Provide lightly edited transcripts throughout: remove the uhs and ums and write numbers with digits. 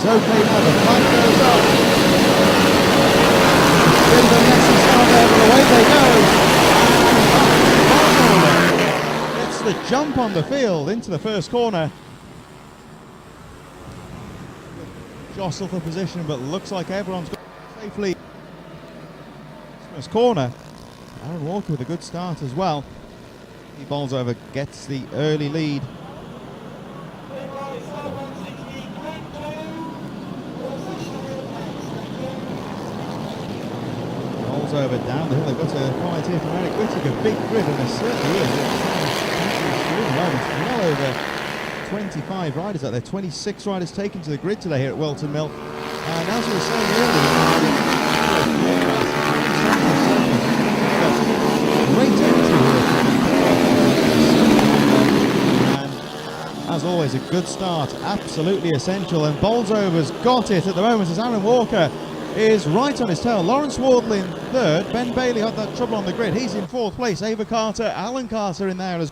okay now. The flag goes up. Bit of a messy start there, but away they go. Gets the jump on the field into the first corner. Jostle for position, but looks like everyone's got safely. First corner. Aaron Walker with a good start as well. He bowls over, gets the early lead. Bowls over down the hill. They've got a comment here from Eric Whittaker. Big grid, and there certainly is. Well over 25 riders out there. 26 riders taken to the grid today here at Whilton Mill. And as we were saying earlier, great entry here. And as always, a good start, absolutely essential. And Bolsover's got it at the moment as Aaron Walker is right on his tail. Lawrence Wardle in third. Ben Bailey had that trouble on the grid. He's in fourth place. Ava Carter, Alan Carter in there as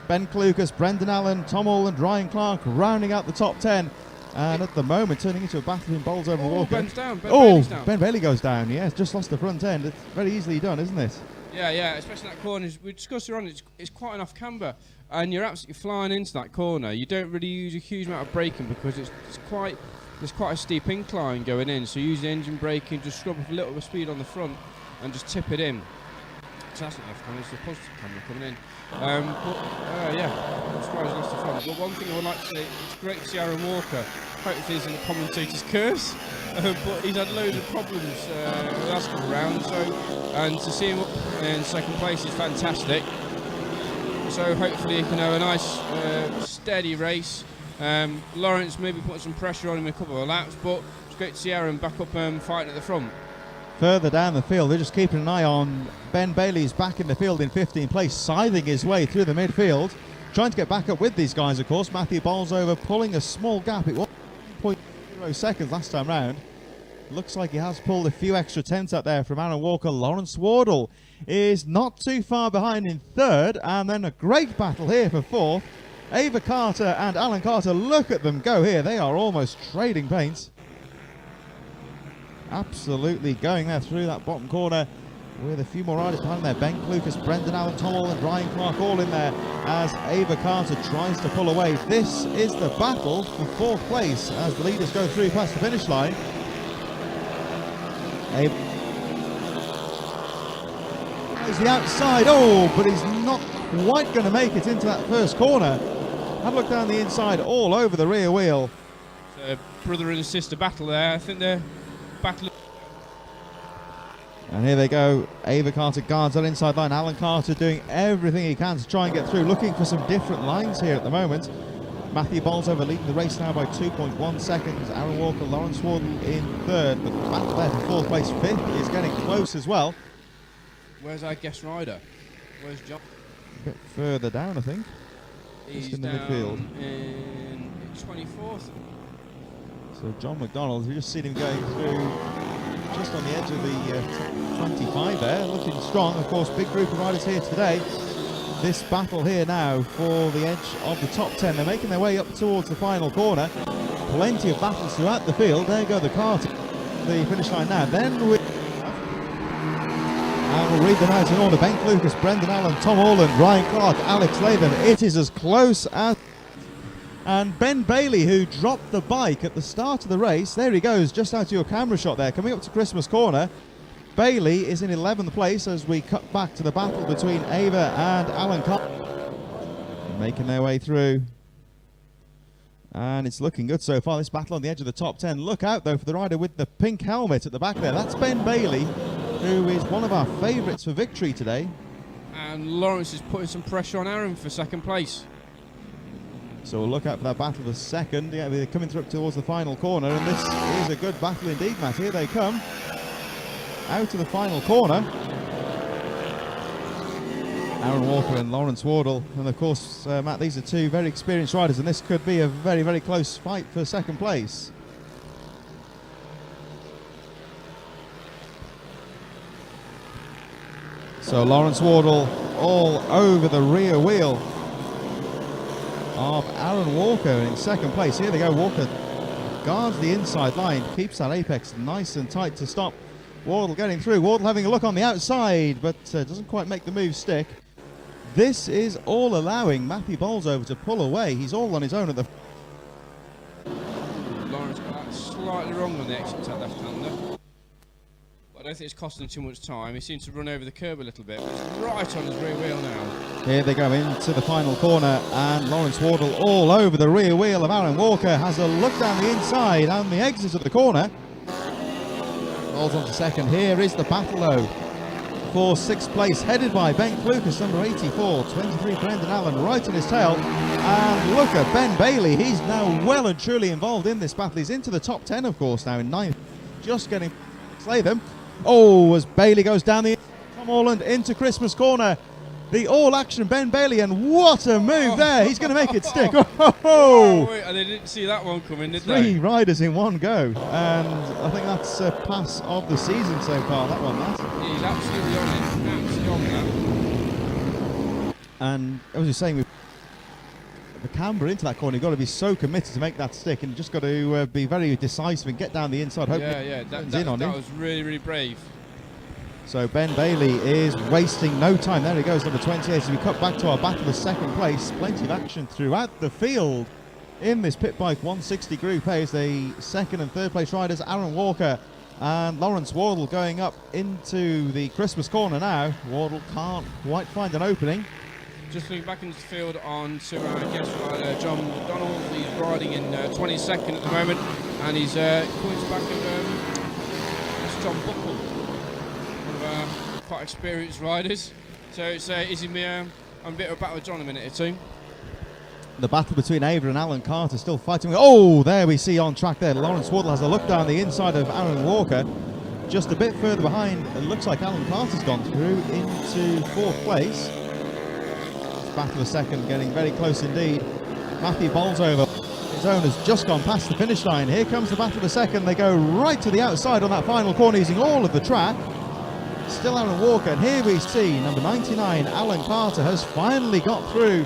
Ben Clucas, Brendan Allen, Tom Holland, Ryan Clark rounding out the top 10. And at the moment, turning into a battle between Bolsover and Walker. Ben's down. Bailey's down. Ben Bailey goes down, yes. Just lost the front end. It's very easily done, isn't it? Yeah, especially that corner. We discussed earlier on, it's quite an off camber, and you're absolutely flying into that corner. You don't really use a huge amount of braking because there's quite a steep incline going in, so use the engine braking, just scrub up a little bit of speed on the front and just tip it in. So that's not left camera, it's the positive camera coming in. I'm surprised lost the front. But one thing I would like to say, it's great to see Aaron Walker. Hopefully he's in the commentator's curse, but he's had loads of problems the last couple of rounds, and to see him up in second place is fantastic. So hopefully he can have a nice steady race. Lawrence maybe put some pressure on him in a couple of laps, but it's great to see Aaron back up fighting at the front. Further down the field, they're just keeping an eye on Ben Bailey's back in the field in 15th place, scything his way through the midfield, trying to get back up with these guys, of course. Matthew Bolsover pulling a small gap. It was 1.0 seconds last time round. Looks like he has pulled a few extra tenths out there from Aaron Walker. Lawrence Wardle is not too far behind in third, and then a great battle here for fourth. Ava Carter and Alan Carter, look at them go here. They are almost trading paints. Absolutely going there through that bottom corner with a few more riders behind there. Ben Clucas, Brendan Allen, Tom Holland, Ryan Clark all in there as Ava Carter tries to pull away. This is the battle for fourth place as the leaders go through past the finish line. Is the outside, but he's not quite going to make it into that first corner. Have a look down the inside, all over the rear wheel. It's a brother and sister battle there. I think they're battle. And here they go. Ava Carter guards that inside line. Alan Carter doing everything he can to try and get through, looking for some different lines here at the moment. Matthew Bolsover leading the race now by 2.1 seconds. Aaron Walker, Lawrence Wardle in third, but the battle there for fourth place. Fifth is getting close as well. Where's our guest rider? Where's John? A bit further down, I think. He's just in the down midfield. In 24th. So John McDonald, we just seen him going through just on the edge of the 25 there, looking strong. Of course, big group of riders here today. This battle here now for the edge of the top 10. They're making their way up towards the final corner. Plenty of battles throughout the field. There go the cars. The finish line now. Then we... And we'll read them out in order. Ben Clucas, Brendan Allen, Tom Holland, Ryan Clark, Alex Latham. It is as close as... And Ben Bailey, who dropped the bike at the start of the race, there he goes, just out of your camera shot there, coming up to Christmas Corner. Bailey is in 11th place as we cut back to the battle between Ava and Alan Carter. Making their way through. And it's looking good so far, this battle on the edge of the top 10. Look out, though, for the rider with the pink helmet at the back there. That's Ben Bailey, who is one of our favourites for victory today. And Lawrence is putting some pressure on Aaron for second place. So we'll look out for that battle for second. Yeah, they're coming through towards the final corner, and this is a good battle indeed, Matt. Here they come. Out of the final corner. Aaron Walker and Lawrence Wardle. And of course, Matt, these are two very experienced riders, and this could be a very, very close fight for second place. So Lawrence Wardle all over the rear wheel of Aaron Walker in second place. Here they go, Walker guards the inside line, keeps that apex nice and tight to stop Wardle getting through. Wardle having a look on the outside, but doesn't quite make the move stick. This is all allowing Matthew Bolsover to pull away. He's all on his own at the... Lawrence got that slightly wrong on the exit to left-hander. I don't think it's costing him too much time. He seems to run over the curb a little bit, but he's right on his rear wheel now. Here they go into the final corner, and Lawrence Wardle all over the rear wheel of Aaron Walker. Has a look down the inside and the exit of the corner. Rolls on to second. Here is the battle though for sixth place, headed by Ben Clucas, number 84, 23 Brendan Allen right on his tail. And look at Ben Bailey. He's now well and truly involved in this battle. He's into the top 10, of course, now in ninth, just getting slay them. Oh, as Bailey goes down the... Tom Holland into Christmas corner. The all-action Ben Bailey, and what a move there. He's going to make it stick. Oh, wait, and they didn't see that one coming, did they? Three riders in one go. And I think that's a pass of the season so far, that one, Matt. He's absolutely on it. Absolutely on that. And as you're saying, with the camber into that corner, you've got to be so committed to make that stick, and you've just got to be very decisive and get down the inside. Yeah, that was really, really brave. So Ben Bailey is wasting no time. There he goes, number 28. As we cut back to our battle for second place, plenty of action throughout the field in this Pit Bike 160 Group A. As the second and third place riders, Aaron Walker and Lawrence Wardle, going up into the Christmas corner now. Wardle can't quite find an opening. Just looking back into the field on to our guest rider, John McDonald. He's riding in 22nd at the moment, and he's coming to back of that's John Buckle, one of our quite experienced riders. So it's easy me a bit of a battle with John in a minute or two. The battle between Ava and Alan Carter still fighting. Oh, there we see on track there. Lawrence Wardle has a look down the inside of Aaron Walker. Just a bit further behind, it looks like Alan Carter's gone through into fourth place. Battle for second, getting very close indeed. Matthew Bolsover, his own, has just gone past the finish line. Here comes the battle for second. They go right to the outside on that final corner, using all of the track. Still Aaron Walker, and here we see number 99, Alan Carter, has finally got through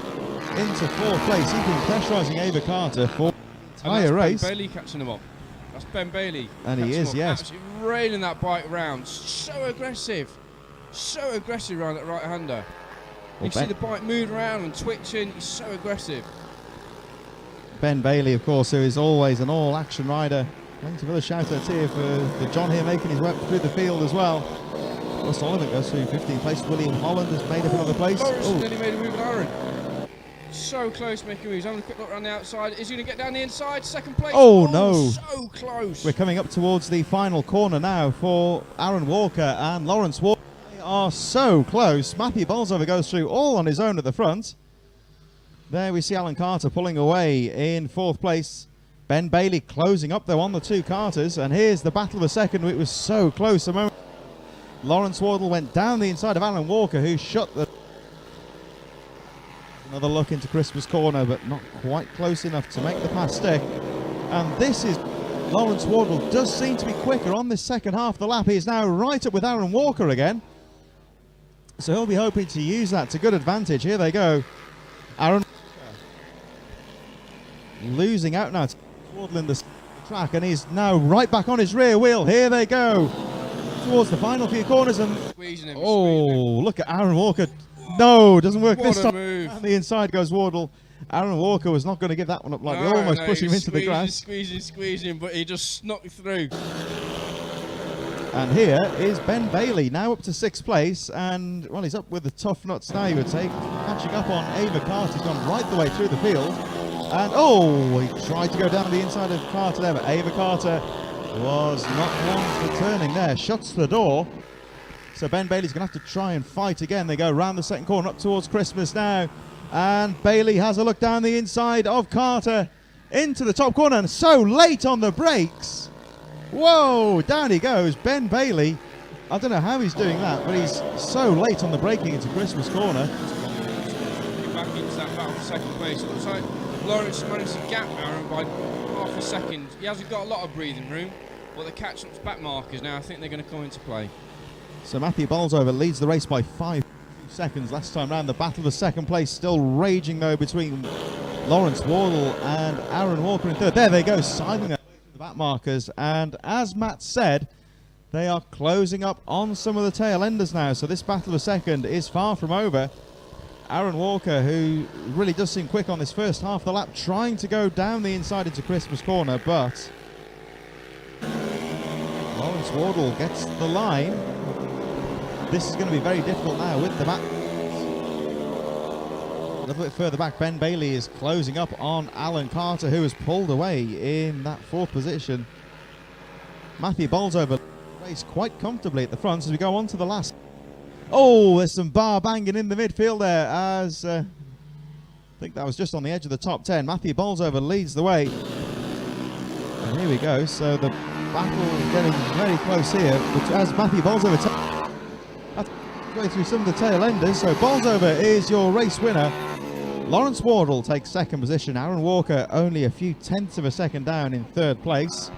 into fourth place. He's been pressurising Ava Carter for the entire race. Ben Bailey catching him up. That's Ben Bailey. And he is, yes. Absolutely railing that bike round. So aggressive around that right-hander. You can see the bike moving around and twitching. He's so aggressive. Ben Bailey, of course, who is always an all-action rider. Plenty of other shout-outs here for John here, making his way up through the field as well. Ross Sullivan goes through 15th place. William Holland has made up another place. Morrison nearly made a move with Aaron. So close making moves. Having a quick look around the outside. Is he going to get down the inside? Second place. Oh, no. So close. We're coming up towards the final corner now for Aaron Walker and Lawrence Walker. They are so close. Matthew Bolsover goes through all on his own at the front. There we see Alan Carter pulling away in fourth place. Ben Bailey closing up though on the two Carters. And here's the battle of the second. It was so close a moment. Lawrence Wardle went down the inside of Alan Walker, who shut the... Another look into Christmas corner, but not quite close enough to make the pass stick. And this is... Lawrence Wardle does seem to be quicker on this second half of the lap. He is now right up with Aaron Walker again. So he'll be hoping to use that to good advantage. Here they go. Aaron losing out now to Wardle in the track, and he's now right back on his rear wheel. Here they go towards the final few corners, and squeezing him. Look at Aaron Walker. No, doesn't work What this a time. move. On the inside goes Wardle. Aaron Walker was not going to give that one up. Like, they almost pushing him into the grass. Squeezing, but he just snuck through. And here is Ben Bailey, now up to sixth place, and well, he's up with the tough nuts now, you would say, catching up on Ava Carter. He's gone right the way through the field, and he tried to go down the inside of Carter there, but Ava Carter was not one for turning there, shuts the door. So Ben Bailey's going to have to try and fight again. They go round the second corner up towards Christmas now, and Bailey has a look down the inside of Carter into the top corner, and so late on the brakes. Whoa, down he goes, Ben Bailey. I don't know how he's doing that, but he's so late on the braking into Christmas corner. Back into that battle for second place. It looks like Lawrence managed to gap Aaron by half a second. He hasn't got a lot of breathing room, but the catch-up's back markers now, I think they're going to come into play. So Matthew Bolsover leads the race by 5 seconds last time round. The battle for second place still raging though between Lawrence Wardle and Aaron Walker in third. There they go, siding lap markers, and as Matt said, they are closing up on some of the tail enders now, so this battle of second is far from over. Aaron Walker, who really does seem quick on this first half of the lap, trying to go down the inside into Christmas Corner, but Lawrence Wardle gets the line. This is going to be very difficult now with the back. A little bit further back, Ben Bailey is closing up on Alan Carter, who has pulled away in that fourth position. Matthew Bolsover race quite comfortably at the front as we go on to the last. Oh, there's some bar banging in the midfield there, as I think that was just on the edge of the top 10. Matthew Bolsover leads the way. And here we go, so the battle getting very close here, but as Matthew Bolsover takes way through some of the tail enders, so Bolsover is your race winner. Lawrence Wardle takes second position. Aaron Walker only a few tenths of a second down in third place.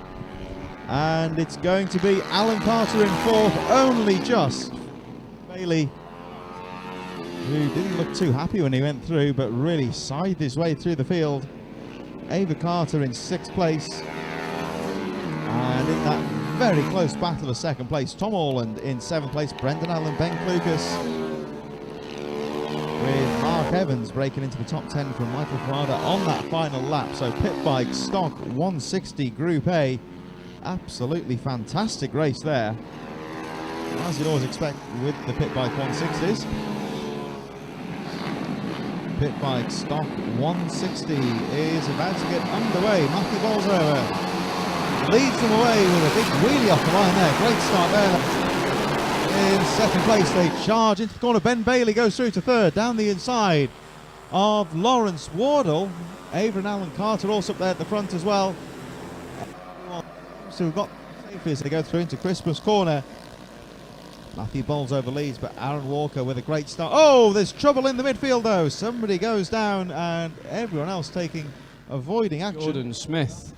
And it's going to be Alan Carter in fourth, only just. Bailey, who didn't look too happy when he went through, but really scythed his way through the field. Ava Carter in sixth place. And in that very close battle of second place, Tom Orland in seventh place, Brendan Allen, Ben Clucas, with Mark Evans breaking into the top 10 from Michael Farada on that final lap. So pit bike stock 160 Group A, absolutely fantastic race there, as you'd always expect with the pit bike 160s. Pit bike stock 160 is about to get underway. Matthew Bolsover leads them away with a big wheelie off the line there. Great start there. In second place, they charge into the corner. Ben Bailey goes through to third, down the inside of Lawrence Wardle. Ava and Alan Carter also up there at the front as well. So we've got safely as they go through into Christmas Corner. Matthew Bolsover leads, but Aaron Walker with a great start. Oh, there's trouble in the midfield though. Somebody goes down and everyone else avoiding action. Jordan Smith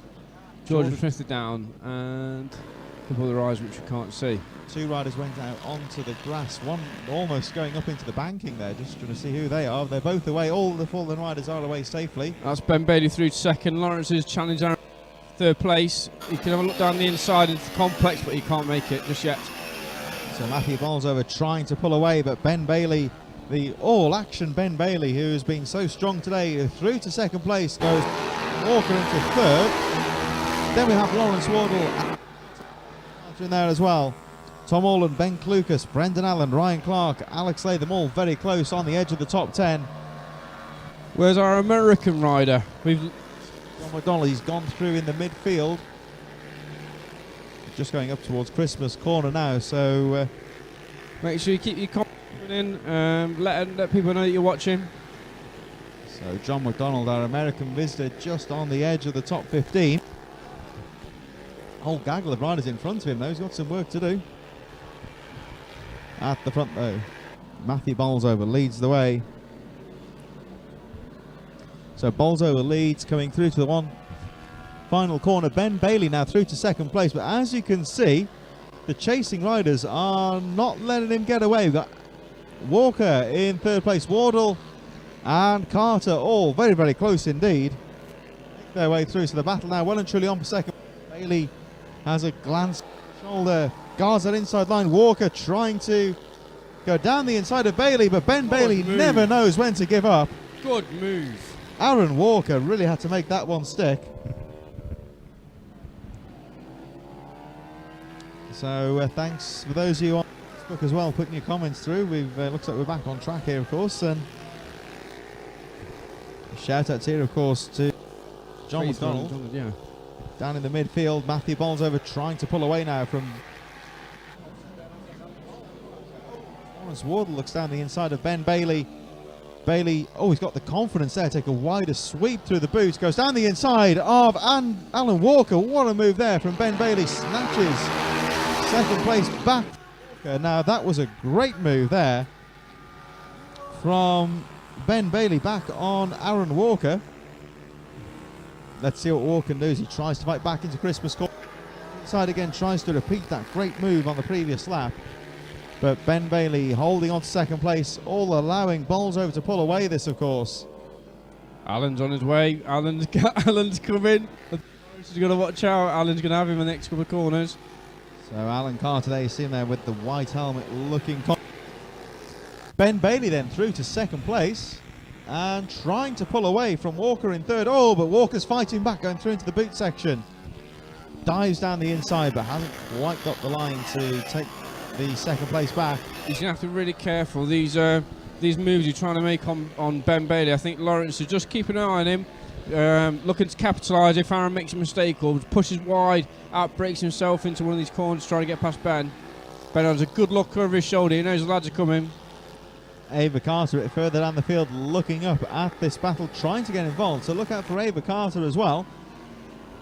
is down, and a couple of the riders which we can't see. Two riders went out onto the grass, one almost going up into the banking there, just trying to see who they are. They're both away, all the fallen riders are away safely. That's Ben Bailey through to second. Lawrence is challenging third place. He can have a look down the inside into the complex, but he can't make it just yet. So Matthew Bolsover trying to pull away, but Ben Bailey, the all-action Ben Bailey, who has been so strong today, through to second place, goes Walker into third. Then we have Lawrence Wardle in there as well. Tom Orland, Ben Clucas, Brendan Allen, Ryan Clark, Alex Latham, all very close on the edge of the top 10. Where's our American rider? John McDonald, he's gone through in the midfield. Just going up towards Christmas Corner now, so make sure you keep your comment in, let people know that you're watching. So John McDonald, our American visitor, just on the edge of the top 15. Whole gaggle of riders in front of him though, he's got some work to do. At the front though, Matthew Bolsover leads the way. So Bolsover leads, coming through to the one final corner. Ben Bailey now through to second place, but as you can see, the chasing riders are not letting him get away. We've got Walker in third place, Wardle and Carter all very, very close indeed. Make their way through, so the battle now well and truly on for second. Bailey has a glance shoulder, guards that inside line. Walker trying to go down the inside of Bailey, but Ben Bailey never knows when to give up. Good move. Aaron Walker really had to make that one stick. So thanks for those of you on Facebook as well putting your comments through. Looks like we're back on track here, of course, and shout outs here, of course, to John McDonald. Yeah. Down in the midfield, Matthew Bolsover trying to pull away now from Lawrence Wardle. Looks down the inside of Ben Bailey. Bailey, oh, he's got the confidence there, take a wider sweep through the boots, goes down the inside of Alan Walker. What a move there from Ben Bailey, snatches second place back. Now that was a great move there from Ben Bailey back on Aaron Walker. Let's see what Walker can do as he tries to fight back into Christmas Corner. Inside again, tries to repeat that great move on the previous lap. But Ben Bailey holding on to second place, all allowing Bolsover to pull away this, of course. Alan's on his way. Alan's coming. He's got to watch out. Alan's going to have him in the next couple of corners. So Alan Carter there, you see him there with the white helmet looking. Ben Bailey then through to second place and trying to pull away from Walker in third. Oh, but Walker's fighting back, going through into the boot section. Dives down the inside, but hasn't quite got the line to take the second place back. He's going to have to be really careful. These moves you're trying to make on Ben Bailey, I think Lawrence is just keeping an eye on him, looking to capitalise if Aaron makes a mistake or pushes wide, out breaks himself into one of these corners trying to get past Ben. Ben has a good look over his shoulder, he knows the lads are coming. Ava Carter a bit further down the field looking up at this battle, trying to get involved, so look out for Ava Carter as well.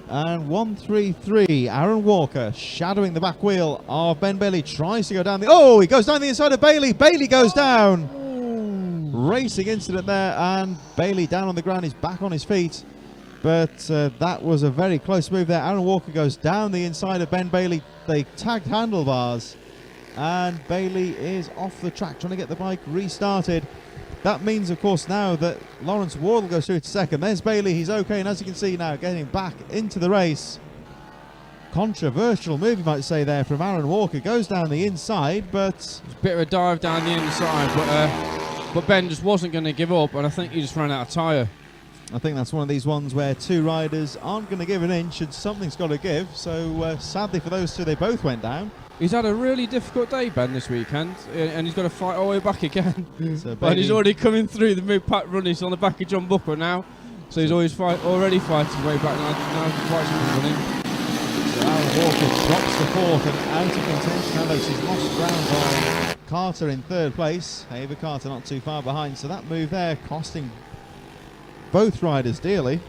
And 1-3-3, Aaron Walker shadowing the back wheel of Ben Bailey, tries to go down the... Oh, he goes down the inside of Bailey. Bailey goes down. Racing incident there, and Bailey down on the ground. He's back on his feet. But that was a very close move there. Aaron Walker goes down the inside of Ben Bailey. They tagged handlebars. And Bailey is off the track, trying to get the bike restarted. That means, of course, now that Lawrence Wardle goes through to second. There's Bailey, he's okay, and as you can see now, getting back into the race. Controversial move, you might say, there from Aaron Walker. Goes down the inside, but... It's a bit of a dive down the inside, but Ben just wasn't going to give up, and I think he just ran out of tyre. I think that's one of these ones where two riders aren't going to give an inch, and something's got to give. So, sadly for those two, they both went down. He's had a really difficult day, Ben, this weekend, and he's got to fight all the way back again. So and he's already coming through the mid-pack run. He's on the back of John Booker now, so he's already fighting way back now. He's quite running. So Aaron Walker drops the fourth and out of contention. Although she's lost ground on Carter in third place. Ava Carter not too far behind. So that move there costing both riders dearly.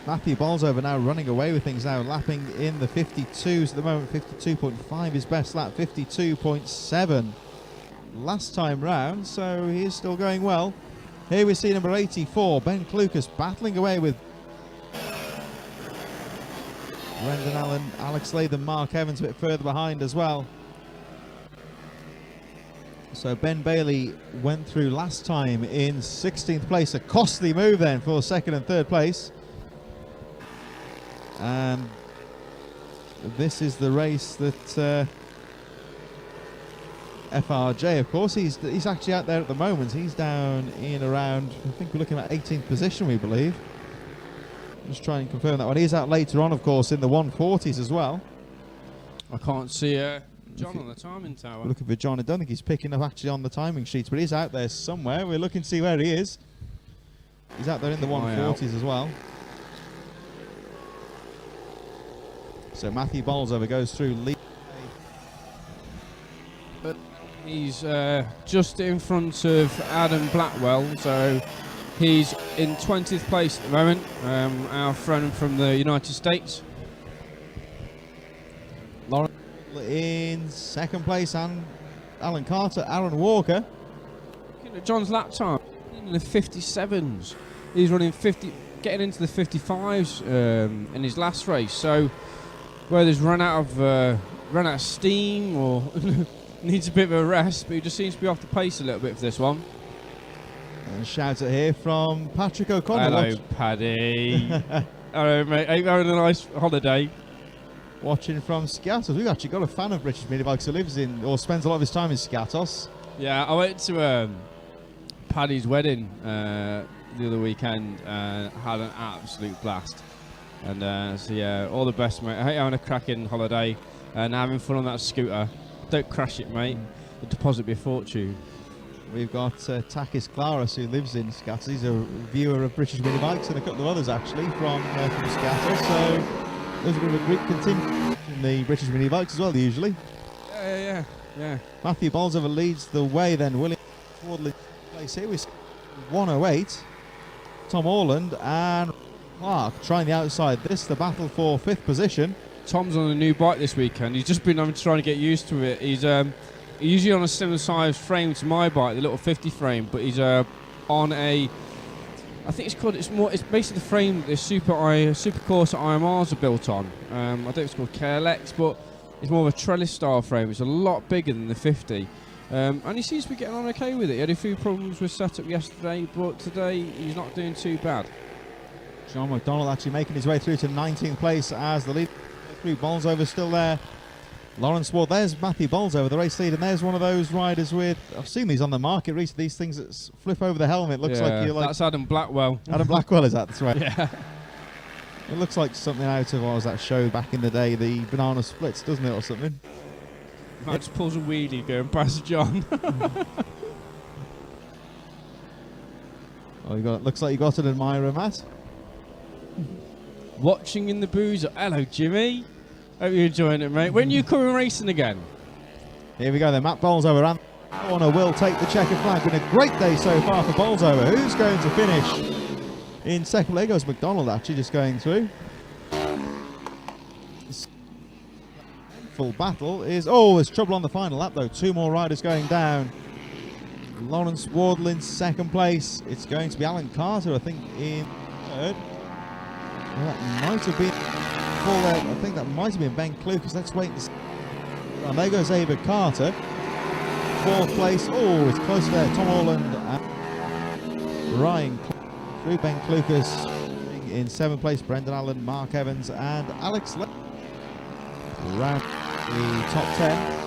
Matthew Bolsover now running away with things now, lapping in the 52s at the moment. 52.5 his best lap, 52.7 last time round, so he is still going well. Here we see number 84, Ben Clucas, battling away with Brendan Allen, Alex Latham, Mark Evans a bit further behind as well. So Ben Bailey went through last time in 16th place, a costly move then for second and third place. And this is the race that FRJ, of course, he's actually out there at the moment. He's down in around, I think we're looking at 18th position, we believe. Just try and confirm that one. He's out later on, of course, in the 140s as well. I can't see John on the timing tower. We're looking for John. I don't think he's picking up actually on the timing sheets, but he's out there somewhere. We're looking to see where he is. He's out there in the 140s as well. So Matthew Bolsover goes through lead. But he's just in front of Adam Blackwell, so he's in 20th place at the moment, our friend from the United States. Lawrence in second place, and Alan Carter, Aaron Walker. Looking at John's lap time, in the 57s. He's running 50, getting into the 55s in his last race, so whether he's run out of steam or needs a bit of a rest, but he just seems to be off the pace a little bit for this one. And shout out here from Patrick O'Connor. Hello, Paddy. Hello, mate. Are you having a nice holiday? Watching from Skiatos. We've actually got a fan of British Mini Bikes who lives in, or spends a lot of his time in Skiatos. Yeah, I went to Paddy's wedding the other weekend and had an absolute blast. And so yeah, all the best, mate. I hope you're having a cracking holiday and having fun on that scooter. Don't crash it, mate. The deposit be a fortune. We've got Takis Claris, who lives in Skiatos. He's a viewer of British Mini Bikes, and a couple of others actually from Skiatos. So there's a bit of a great contingent in the British Mini Bikes as well, usually. Yeah. Matthew Bolsover leads the way then. William Wardle in place here. We see 108. Tom Orland and Clark trying the outside. This the battle for 5th position. Tom's on a new bike this weekend. He's just been trying to get used to it. He's usually on a similar size frame to my bike, the little 50 frame, but he's on a, I think it's basically the frame that the Super Corsa IMRs are built on. I think it's called KLX, but it's more of a trellis style frame. It's a lot bigger than the 50. And he seems to be getting on okay with it. He had a few problems with setup yesterday, but today he's not doing too bad. John McDonald actually making his way through to 19th place as the lead. 3 Bolsover still there. Lawrence Ward, there's Matthew Bolsover, the race lead, and there's one of those riders with, I've seen these on the market recently, these things that flip over the helmet. Looks like you're like... That's Adam Blackwell. Adam Blackwell, is that? That's right. Yeah. It looks like something out of, what was that show back in the day, the Banana Splits, doesn't it, or something? Max pulls a wheelie going past John. Oh, looks like you got an admirer, Matt. Watching in the boozer. Hello, Jimmy. Hope you're enjoying it, mate. When you coming racing again? Here we go then. Matt Bolsover and corner will take the checkered flag. Been a great day so far for Bolsover. Who's going to finish in second? There goes McDonald actually just going through. Full battle is... Oh, there's trouble on the final lap though. 2 more riders going down. Lawrence Wardle in second place. It's going to be Alan Carter, I think, in third. Well, that might have been... I think that might have been Ben Clucas. Let's wait and see. And there goes Ava Carter. 4th place. Oh, it's close there. Tom Orland and Ryan through. Ben Clucas in 7th place. Brendan Allen, Mark Evans and Alex Le round the top 10.